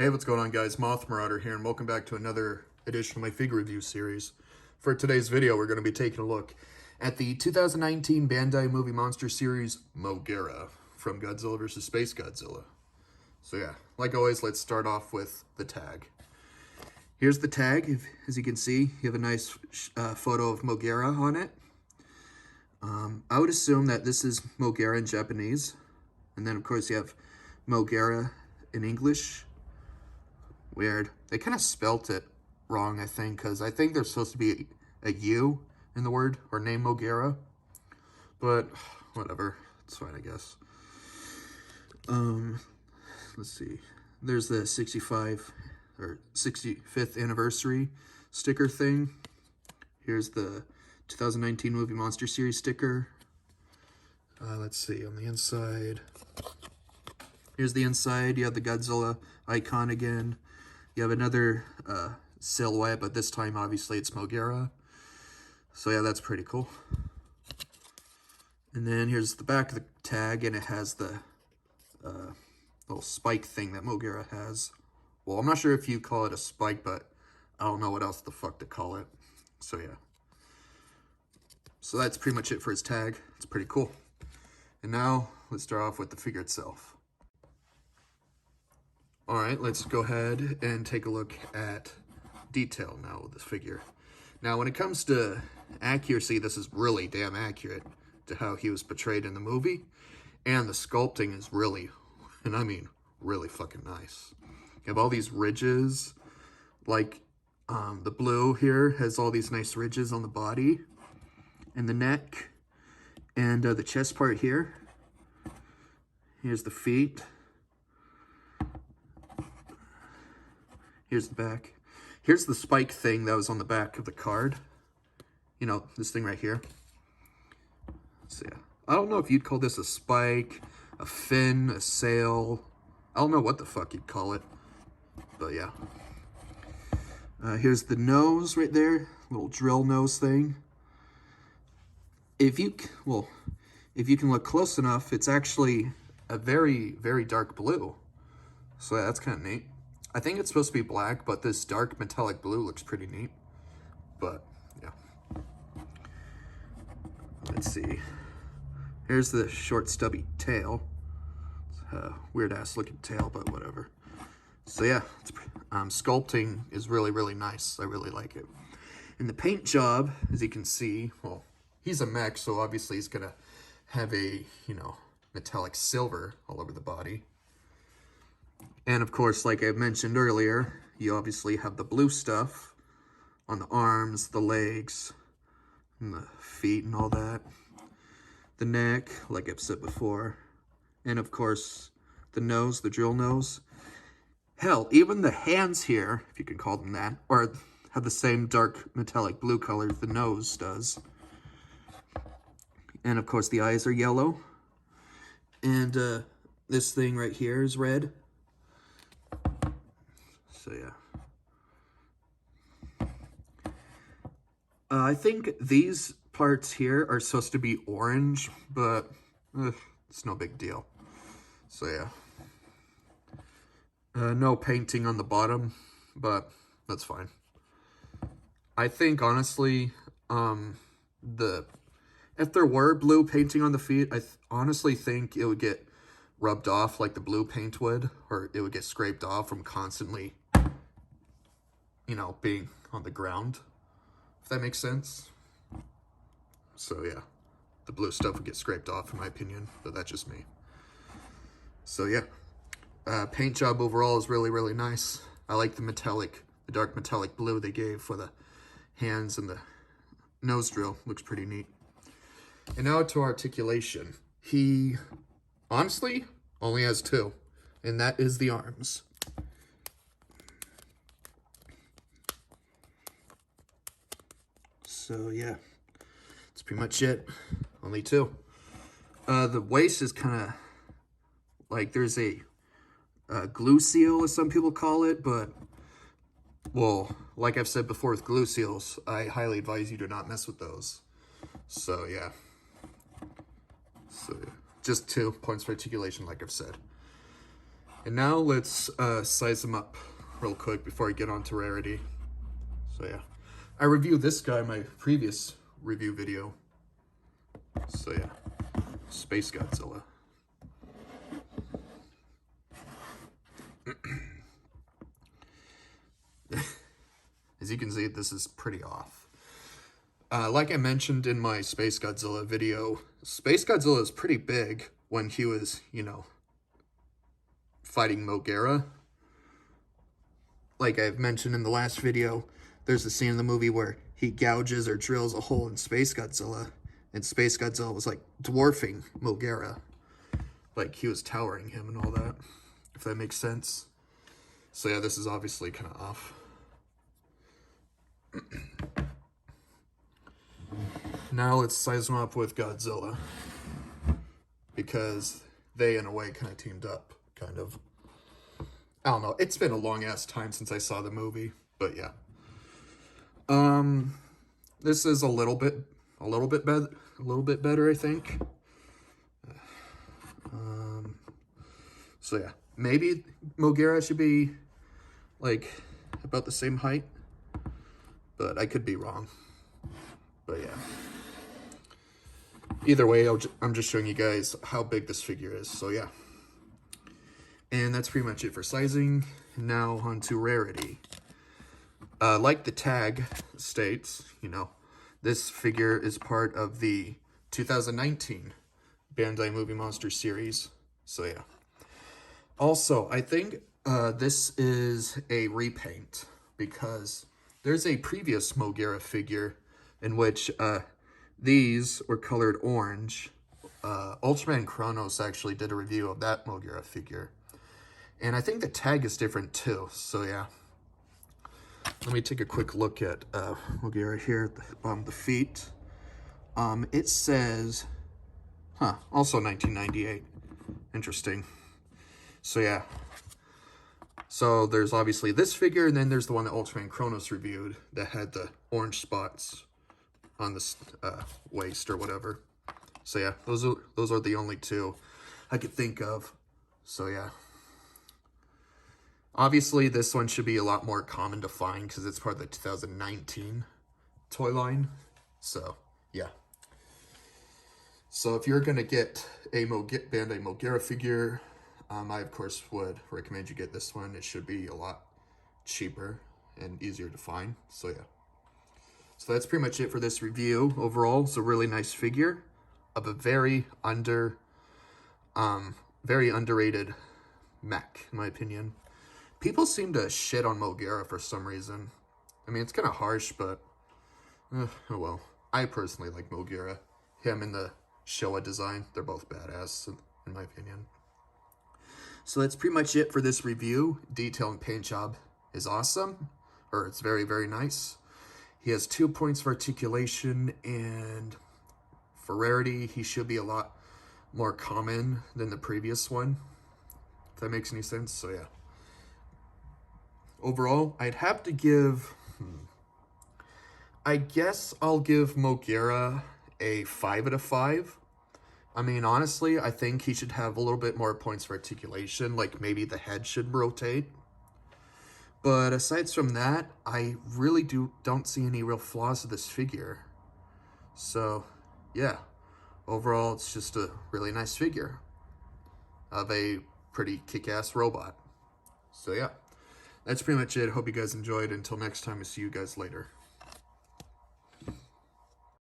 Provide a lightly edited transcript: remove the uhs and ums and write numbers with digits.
Hey, what's going on, guys? Moth Marauder here, and welcome back to another edition of my figure review series. For today's video, we're going to be taking a look at the 2019 Bandai movie monster series, Moguera, from Godzilla vs. Space Godzilla. So yeah, like always, let's start off with the tag. Here's the tag. As you can see, you have a nice photo of Moguera on it. I would assume that this is Moguera in Japanese, and then of course you have Moguera in English. Weird. They kind of spelt it wrong, I think, because I think there's supposed to be a U in the word or name Moguera. But whatever. It's fine, I guess. Let's see. There's the 65th anniversary sticker thing. Here's the 2019 movie monster series sticker. Let's see, on the inside. Here's the inside. You have the Godzilla icon again. You have another silhouette, but this time, obviously, it's Moguera. So, yeah, that's pretty cool. And then here's the back of the tag, and it has the little spike thing that Moguera has. Well, I'm not sure if you call it a spike, but I don't know what else the fuck to call it. So, yeah. So, that's pretty much it for his tag. It's pretty cool. And now, let's start off with the figure itself. Alright, let's go ahead and take a look at detail now with this figure. Now, when it comes to accuracy, this is really damn accurate to how he was portrayed in the movie. And the sculpting is really, and I mean really fucking nice. You have all these ridges, like the blue here has all these nice ridges on the body and the neck and the chest part here. Here's the feet. Here's the back. Here's the spike thing that was on the back of the card. You know, this thing right here. So yeah, I don't know if you'd call this a spike, a fin, a sail. I don't know what the fuck you'd call it. But yeah. Here's the nose right there. Little drill nose thing. If you can look close enough, it's actually a very, very dark blue. So yeah, that's kind of neat. I think it's supposed to be black, but this dark metallic blue looks pretty neat. But, yeah. Let's see. Here's the short, stubby tail. It's a weird-ass looking tail, but whatever. So, yeah. Sculpting is really, really nice. I really like it. And the paint job, as you can see, well, he's a mech, so obviously he's going to have a, metallic silver all over the body. And of course, like I mentioned earlier, you obviously have the blue stuff on the arms, the legs, and the feet and all that. The neck, like I've said before. And of course, the nose, the drill nose. Hell, even the hands here, if you can call them that, or have the same dark metallic blue color the nose does. And of course, the eyes are yellow. And this thing right here is red. So yeah. I think these parts here are supposed to be orange, but it's no big deal. So yeah. No painting on the bottom, but that's fine. I think, honestly, if there were blue painting on the feet, I honestly think it would get rubbed off like the blue paint would, or it would get scraped off from constantly, being on the ground, if that makes sense. So yeah, the blue stuff would get scraped off in my opinion, but that's just me. So yeah, paint job overall is really, really nice. I like the dark metallic blue they gave for the hands and the nose drill. Looks pretty neat. And now to articulation. He honestly only has two, and that is the arms. So yeah, that's pretty much it. Only two. The waist is kind of like there's a glue seal, as some people call it, but well, like I've said before with glue seals, I highly advise you to not mess with those. So yeah. So yeah. Just 2 points for articulation, like I've said. And now let's size them up real quick before I get on to Rarity. So yeah, I reviewed this guy in my previous review video. So yeah, Space Godzilla. As you can see, this is pretty off. Like I mentioned in my Space Godzilla video, Space Godzilla is pretty big when he was, you know, fighting Moguera. Like I've mentioned in the last video, there's a scene in the movie where he gouges or drills a hole in Space Godzilla, and Space Godzilla was like dwarfing Moguera. Like he was towering him and all that, if that makes sense. So yeah, this is obviously kind of off. Now let's size them up with Godzilla, because they in a way kind of teamed up, kind of. I don't know, it's been a long ass time since I saw the movie, but yeah. This is a little bit better, I think. So yeah, maybe Moguera should be like about the same height, but I could be wrong. But yeah. Either way, I'm just showing you guys how big this figure is. So yeah. And that's pretty much it for sizing. Now on to Rarity. Like the tag states, you know, this figure is part of the 2019 Bandai Movie Monster series. So yeah. Also, I think this is a repaint, because there's a previous Moguera figure in which these were colored orange. Ultraman Chronos actually did a review of that Moguera figure. And I think the tag is different too, so yeah. Let me take a quick look at Moguera here at the bottom of the feet. It says, also 1998. Interesting. So yeah. So there's obviously this figure, and then there's the one that Ultraman Chronos reviewed that had the orange spots on the waist or whatever. So yeah, those are the only two I could think of. So yeah. Obviously, this one should be a lot more common to find because it's part of the 2019 toy line. So, yeah. So, if you're going to get a Bandai Moguera figure, I, of course, would recommend you get this one. It should be a lot cheaper and easier to find. So, yeah. So, that's pretty much it for this review. Overall, it's a really nice figure of a very underrated mech, in my opinion. People seem to shit on Moguera for some reason. I mean, it's kind of harsh, but oh well. I personally like Moguera. Him and the Showa design, they're both badass, in my opinion. So that's pretty much it for this review. Detail and paint job is awesome, or it's very, very nice. He has 2 points for articulation, and for Rarity, he should be a lot more common than the previous one, if that makes any sense. So yeah. Overall, I'd have to give, I guess I'll give Moguera a 5 out of 5. I mean, honestly, I think he should have a little bit more points for articulation, like maybe the head should rotate. But aside from that, I really don't see any real flaws with this figure. So, yeah. Overall, it's just a really nice figure of a pretty kick-ass robot. So, yeah. That's pretty much it. Hope you guys enjoyed. Until next time, I'll see you guys later.